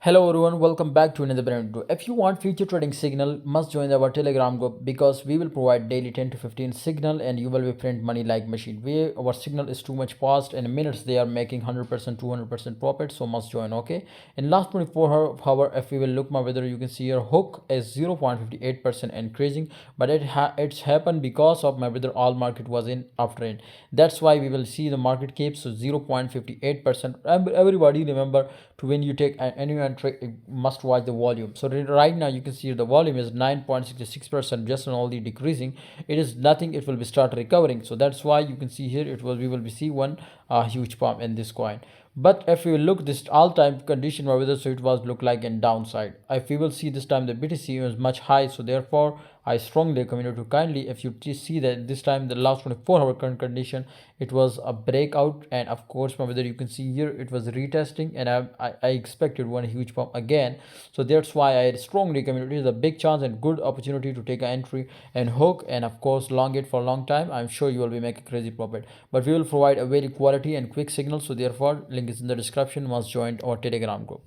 Hello everyone, welcome back to another brand video. If you want future trading signal, must join our Telegram group because we will provide daily 10 to 15 signal and you will be print money like machine. Our signal is too much fast and in minutes they are making 100% 200% profit, so must join. Okay, in last 24 hour, if we will look my whether you can see your hook is 0.58% increasing, but it's happened because of my whether all market was in after it. That's why we will see the market keeps so 0.58%. Everybody remember to when you take any trick, you must watch the volume. So right now you can see the volume is 9.66%, just only decreasing. It is nothing, it will be start recovering. So that's why you can see here it will we will be see one huge pump in this coin. But if you look this all-time condition whether so it was look like in downside. If we will see this time the BTC was much high, so therefore I strongly recommend you to kindly if you see that this time the last 24-hour current condition it was a breakout, and of course whether you can see here it was retesting, and I expected one huge pump again. So that's why I strongly recommend it is a big chance and good opportunity to take an entry and hook, and of course long it for a long time. I'm sure you will be making crazy profit, but we will provide a very quality and quick signal. So therefore link is in the description. Must join our Telegram group.